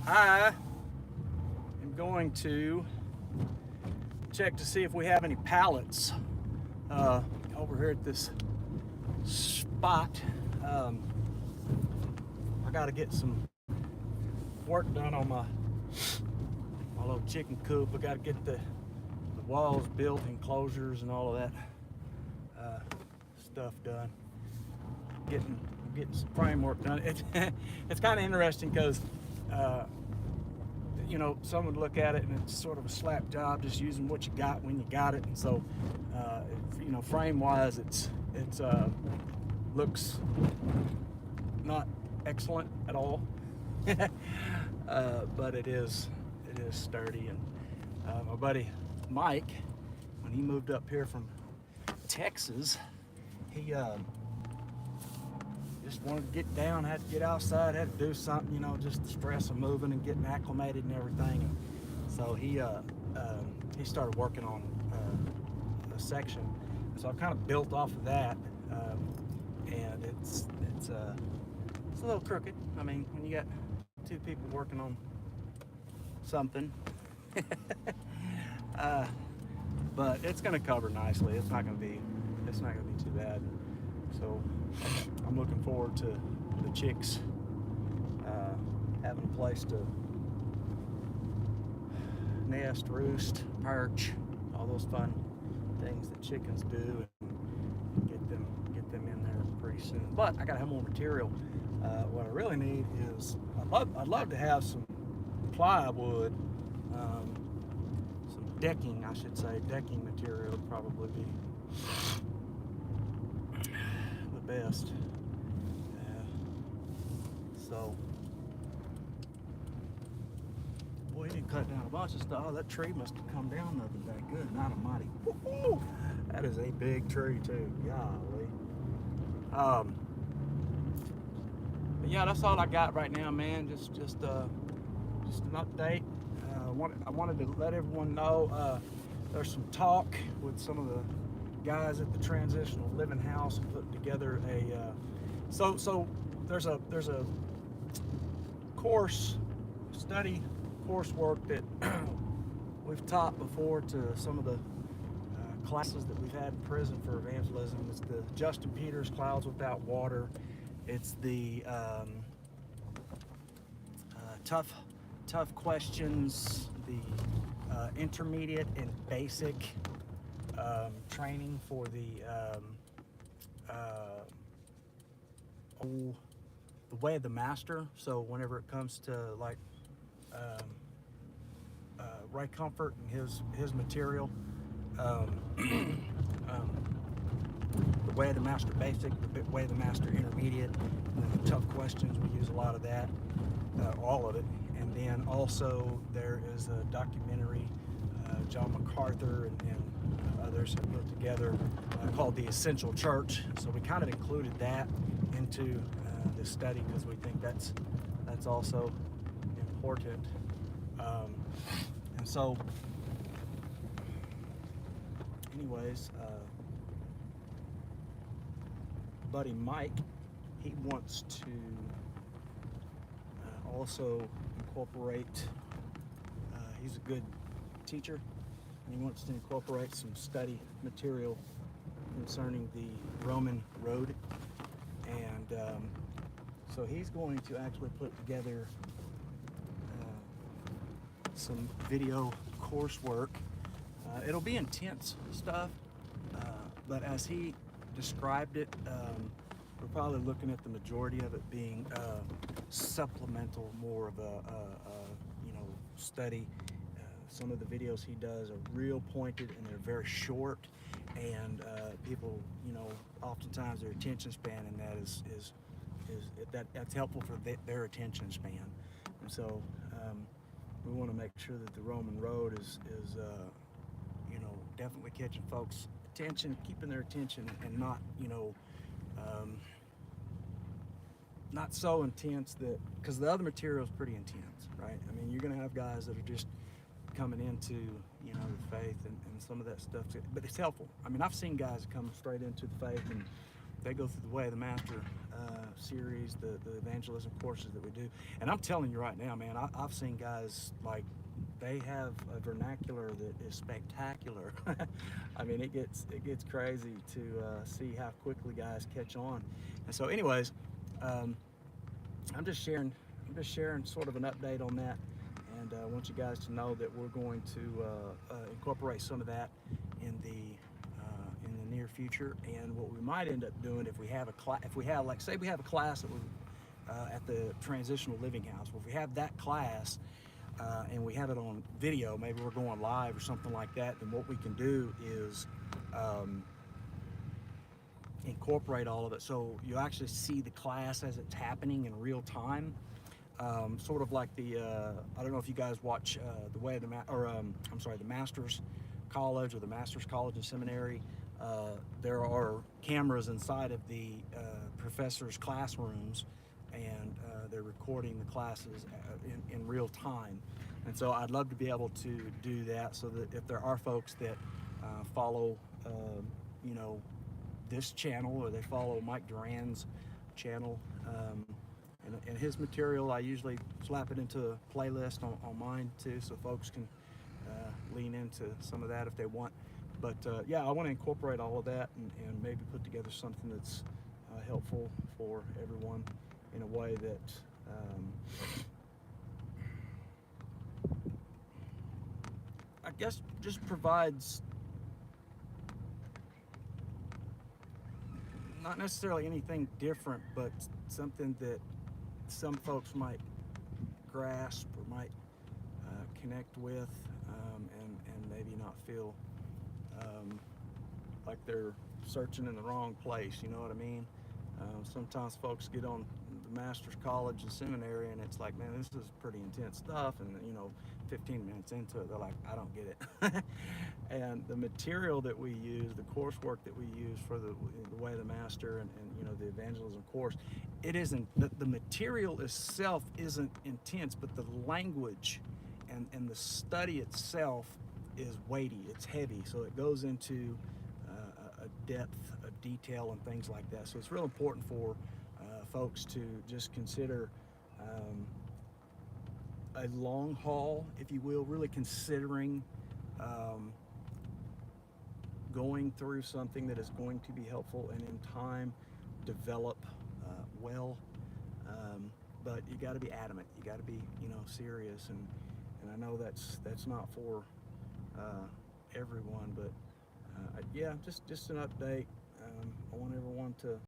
I am going to check to see if we have any pallets over here at this spot. I got to get some work done on my little chicken coop. I got to get the walls built, enclosures, and all of that stuff done. Getting some framework done. It's kind of interesting because you know, some would look at it and it's sort of a slap job, just using what you got when you got it. And so you know, frame wise, it's looks not excellent at all. But it is sturdy. And my buddy Mike, when he moved up here from Texas, he just wanted to get down, had to get outside, had to do something, you know, just the stress of moving and getting acclimated and everything. And so he started working on a section. So I kind of built off of that, and it's a little crooked. I mean, when you got two people working on something, but it's going to cover nicely. It's not going to be too bad. So I'm looking forward to the chicks having a place to nest, roost, perch, all those fun things that chickens do, and get them in there pretty soon. But I gotta have more material. What I really need is I'd love to have some plywood, some decking, I should say. Decking material would probably be the best. So, boy, he didn't cut down a bunch of stuff. Oh, that tree must have come down the other day. Good night, almighty. Woo-hoo! That is a big tree too. Golly. But yeah, that's all I got right now, man. Just an update. I wanted to let everyone know there's some talk with some of the guys at the Transitional Living House putting together a so there's a study coursework that we've taught before to some of the classes that we've had in prison for evangelism. It's the Justin Peters Clouds Without Water. It's the tough questions, the intermediate and basic training for the way of the master. So whenever it comes to like Ray Comfort and his material, the way of the master basic, the way of the master intermediate, and then the tough questions, we use a lot of that, all of it. And then also there is a documentary John MacArthur and others have put together called The Essential Church. So we kind of included that into this study because we think that's also important. And so anyways, buddy Mike, he wants to also incorporate, he's a good teacher, and he wants to incorporate some study material concerning the Roman road. And so he's going to actually put together some video coursework. It'll be intense stuff, but as he described it, we're probably looking at the majority of it being supplemental, more of a you know, study. Some of the videos he does are real pointed and they're very short, and people, you know, oftentimes their attention span in that is that's helpful for their attention span. And so we want to make sure that the Roman road is you know, definitely catching folks' attention, keeping their attention, and not, you know, not so intense that, because the other material is pretty intense, right? I mean, you're going to have guys that are just coming into, you know, the faith and some of that stuff, but it's helpful. I mean, I've seen guys come straight into the faith and they go through the Way of the Master series, the evangelism courses that we do. And I'm telling you right now, man, I've seen guys like, they have a vernacular that is spectacular. I mean, it gets crazy to see how quickly guys catch on. And so, anyways, I'm just sharing sort of an update on that, and I want you guys to know that we're going to incorporate some of that in the near future. And what we might end up doing, if we have like, say we have a class that we're at the transitional living house, well, if we have that class and we have it on video, maybe we're going live or something like that, then what we can do is incorporate all of it, so you actually see the class as it's happening in real time. Sort of like the I don't know if you guys watch the Way of the the Master's College or the Master's College and Seminary. There are cameras inside of the professors' classrooms, and they're recording the classes in real time. And so I'd love to be able to do that, so that if there are folks that follow, you know, this channel, or they follow Mike Duran's channel, and his material, I usually slap it into a playlist on mine too, so folks can lean into some of that if they want. But yeah, I want to incorporate all of that and maybe put together something that's helpful for everyone in a way that I guess just provides not necessarily anything different, but something that some folks might grasp or might connect with, and maybe not feel like they're searching in the wrong place, you know what I mean? Sometimes folks get on the Master's College and Seminary, and it's like, man, this is pretty intense stuff, and you know, 15 minutes into it, they're like, I don't get it. And the material that we use, the coursework that we use for the Way of the Master, and you know, the evangelism course, it isn't, the material itself isn't intense, but the language and the study itself is weighty, it's heavy, so it goes into a depth of detail and things like that. So it's real important for folks to just consider a long haul, if you will, really considering going through something that is going to be helpful and in time develop well. But you got to be adamant, you got to be, you know, serious, and I know that's not for everyone, but yeah, just an update. I want everyone to